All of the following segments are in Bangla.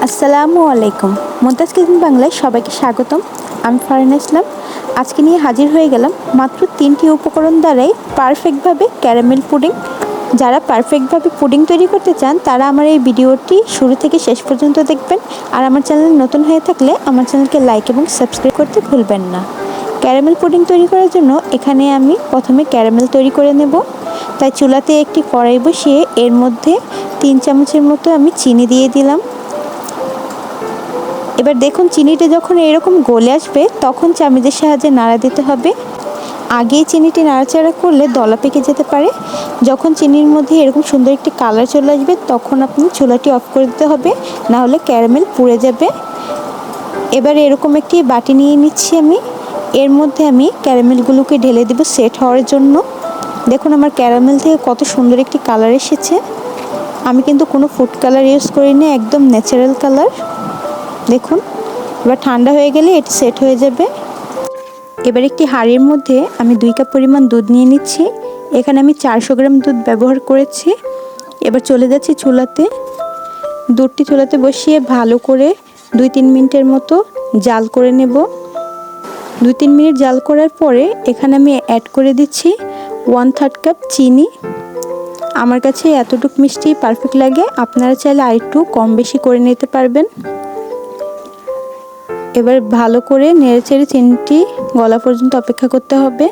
আসসালামু আলাইকুম। মুমতাজ কিচেন বাংলায় সবাইকে স্বাগতম। আমি ফারহানা ইসলাম। আজকে নিয়ে হাজির হয়ে গেলাম মাত্র 3টি উপকরণ দ্বারাই পারফেক্টভাবে ক্যারামেল পুডিং। যারা পারফেক্টভাবে পুডিং তৈরি করতে চান তারা আমার এই ভিডিওটি শুরু থেকে শেষ পর্যন্ত দেখবেন। আর আমার চ্যানেল নতুন হয়ে থাকলে আমার চ্যানেলকে লাইক এবং সাবস্ক্রাইব করতে ভুলবেন না। ক্যারামেল পুডিং তৈরি করার জন্য এখানে আমি প্রথমে ক্যারামেল তৈরি করে নেব। তাই চুলাতে একটি কড়াই বসিয়ে এর মধ্যে 3 চামচের মতো আমি চিনি দিয়ে দিলাম। এবার দেখুন চিনিটা যখন এরকম গলে আসবে তখন চামচের সাহায্যে নাড়া দিতে হবে। আগেই চিনিটি নাড়াচাড়া করলে দলা পেকে যেতে পারে। যখন চিনির মধ্যে এরকম সুন্দর একটি কালার চলে আসবে তখন আপনি চুলাটি অফ করে দিতে হবে, না হলে ক্যারামেল পুড়ে যাবে। এবার এরকম একটি বাটি নিয়ে নিচ্ছি আমি। এর মধ্যে আমি ক্যারামেলগুলোকে ঢেলে দেব সেট হওয়ার জন্য। দেখুন আমার ক্যারামেল থেকে কত সুন্দর একটি কালার এসেছে। আমি কিন্তু কোনো ফুড কালার ইউজ করিনি, একদম ন্যাচারাল কালার। দেখুন এবার ঠান্ডা হয়ে গেলে এটি সেট হয়ে যাবে। এবার একটি হাঁড়ির মধ্যে আমি 2 কাপ পরিমাণ দুধ নিয়ে নিচ্ছি। এখানে আমি 400 গ্রাম দুধ ব্যবহার করেছি। এবার চলে যাচ্ছি চুলাতে। দুধটি চুলাতে বসিয়ে ভালো করে 2-3 মিনিটের মতো জাল করে নেব। 2-3 মিনিট জাল করার পরে এখানে আমি অ্যাড করে দিচ্ছি 1/3 কাপ চিনি। আমার কাছে এতটুকু মিষ্টি পারফেক্ট লাগে, আপনারা চাইলে আরেকটু কম বেশি করে নিতে পারবেন। এবার ভালো করে নেড়েচেড়ে চিনিটি গলা পর্যন্ত অপেক্ষা করতে হবে।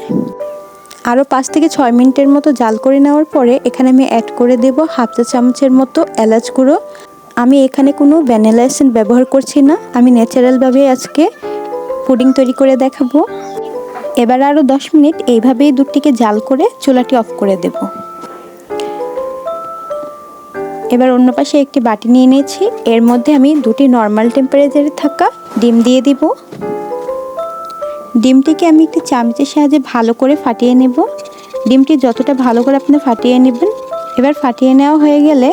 আরও 5 থেকে 6 মিনিটের মতো জাল করে নেওয়ার পরে এখানে আমি অ্যাড করে দেব 1/2 চা চামচের মতো এলাচ গুঁড়ো। আমি এখানে কোনো ভ্যানিলা এসেন্স ব্যবহার করছি না, আমি ন্যাচারালভাবে আজকে পুডিং তৈরি করে দেখাবো। এবার আরও 10 মিনিট এইভাবেই দুধটিকে জাল করে চুলাটি অফ করে দেব। এবার অন্য পাশে একটি বাটি নিয়ে নিয়েছি। এর মধ্যে আমি 2টি নর্মাল টেম্পারেচারে থাকা ডিম দিয়ে দিব। ডিমটিকে আমি একটি চামচের সাহায্যে ভালো করে ফাটিয়ে নেব। ডিমটি যতটা ভালো করে আপনি ফাটিয়ে নেবেন। এবার ফাটিয়ে নেওয়া হয়ে গেলে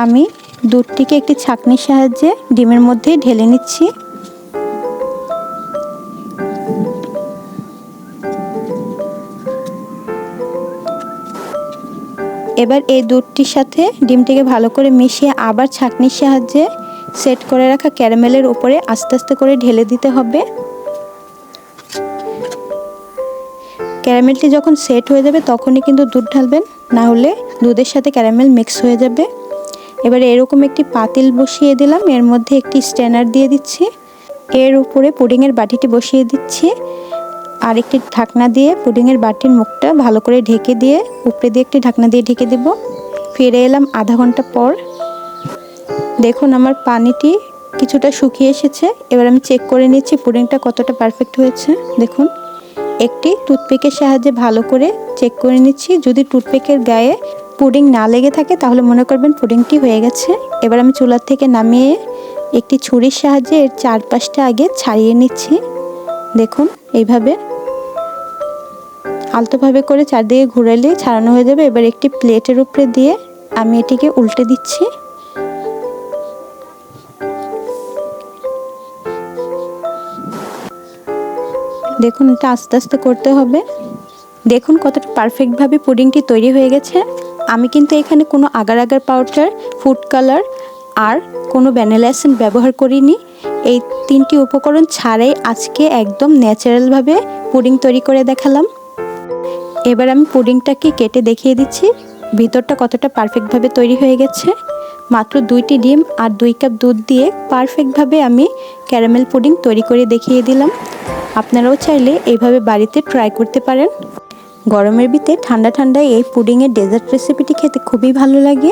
আমি দুধটিকে একটি ছাঁকনির সাহায্যে ডিমের মধ্যে ঢেলে নিচ্ছি। এবার এই দুধটির সাথে ডিমটিকে ভালো করে মিশিয়ে আবার ছাঁকনির সাহায্যে সেট করে রাখা ক্যারামেলের উপরে আস্তে আস্তে করে ঢেলে দিতে হবে। ক্যারামেলটি যখন সেট হয়ে যাবে তখনই কিন্তু দুধ ঢালবেন, না হলে দুধের সাথে ক্যারামেল মিক্স হয়ে যাবে। এবার এরকম একটি পাতিল বসিয়ে দিলাম, এর মধ্যে একটি স্ট্যানার দিয়ে দিচ্ছি। এর উপরে পুডিংয়ের বাটিটি বসিয়ে দিচ্ছি। আর একটি ঢাকনা দিয়ে পুডিংয়ের বাটির মুখটা ভালো করে ঢেকে দিয়ে উপরে দিয়ে একটি ঢাকনা দিয়ে ঢেকে দেব। ফিরে এলাম আধা ঘন্টা পর। দেখুন আমার পানিটি কিছুটা শুকিয়ে এসেছে। এবার আমি চেক করে নিচ্ছি পুডিংটা কতটা পারফেক্ট হয়েছে। দেখুন একটি টুথপিকের সাহায্যে ভালো করে চেক করে নিচ্ছি। যদি টুথপিকের গায়ে পুডিং না লেগে থাকে তাহলে মনে করবেন পুডিংটি হয়ে গেছে। এবার আমি চুলা থেকে নামিয়ে একটি ছুরির সাহায্যে এর চারপাশটা আগে ছাড়িয়ে নিচ্ছি। দেখুন এইভাবে আলতোভাবে করে চারদিকে ঘুরালে ছাড়ানো হয়ে যাবে। এবার একটি প্লেটের উপরে দিয়ে আমি এটিকে উল্টে দিচ্ছি। দেখুন এটা আস্তে আস্তে করতে হবে। দেখুন কতটা পারফেক্টভাবে পুডিংটি তৈরি হয়ে গেছে। আমি কিন্তু এখানে কোনো agar agar powder, food colour আর কোনো ভ্যানিলা এসেন্স ব্যবহার করিনি। এই 3টি উপকরণ ছাড়াই আজকে একদম ন্যাচারালভাবে পুডিং তৈরি করে দেখালাম। এবার আমি পুডিংটাকে কেটে দেখিয়ে দিচ্ছি ভিতরটা কতটা পারফেক্টভাবে তৈরি হয়ে গেছে। মাত্র 2টি ডিম আর 2 কাপ দুধ দিয়ে পারফেক্টভাবে আমি ক্যারামেল পুডিং তৈরি করে দেখিয়ে দিলাম। আপনারাও চাইলে এইভাবে বাড়িতে ট্রাই করতে পারেন। গরমের ভিতরে ঠান্ডা ঠান্ডায় এই পুডিংয়ের ডেজার্ট রেসিপিটি খেতে খুবই ভালো লাগে।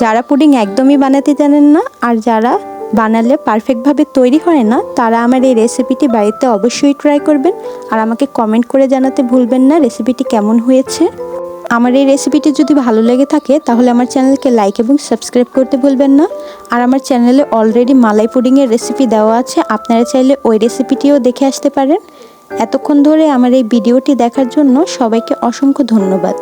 যারা পুডিং একদমই বানাতে জানেন না আর যারা বানালে পারফেক্টভাবে তৈরি হয় না, তারা আমার এই রেসিপিটি বাড়িতে অবশ্যই ট্রাই করবেন। আর আমাকে কমেন্ট করে জানাতে ভুলবেন না রেসিপিটি কেমন হয়েছে। আমার এই রেসিপিটি যদি ভালো লেগে থাকে তাহলে আমার চ্যানেলকে লাইক এবং সাবস্ক্রাইব করতে ভুলবেন না। আর আমার চ্যানেলে অলরেডি মালাই পুডিংয়ের রেসিপি দেওয়া আছে, আপনারা চাইলে ওই রেসিপিটিও দেখে আসতে পারেন। এতক্ষণ ধরে আমার এই ভিডিওটি দেখার জন্য সবাইকে অসংখ্য ধন্যবাদ।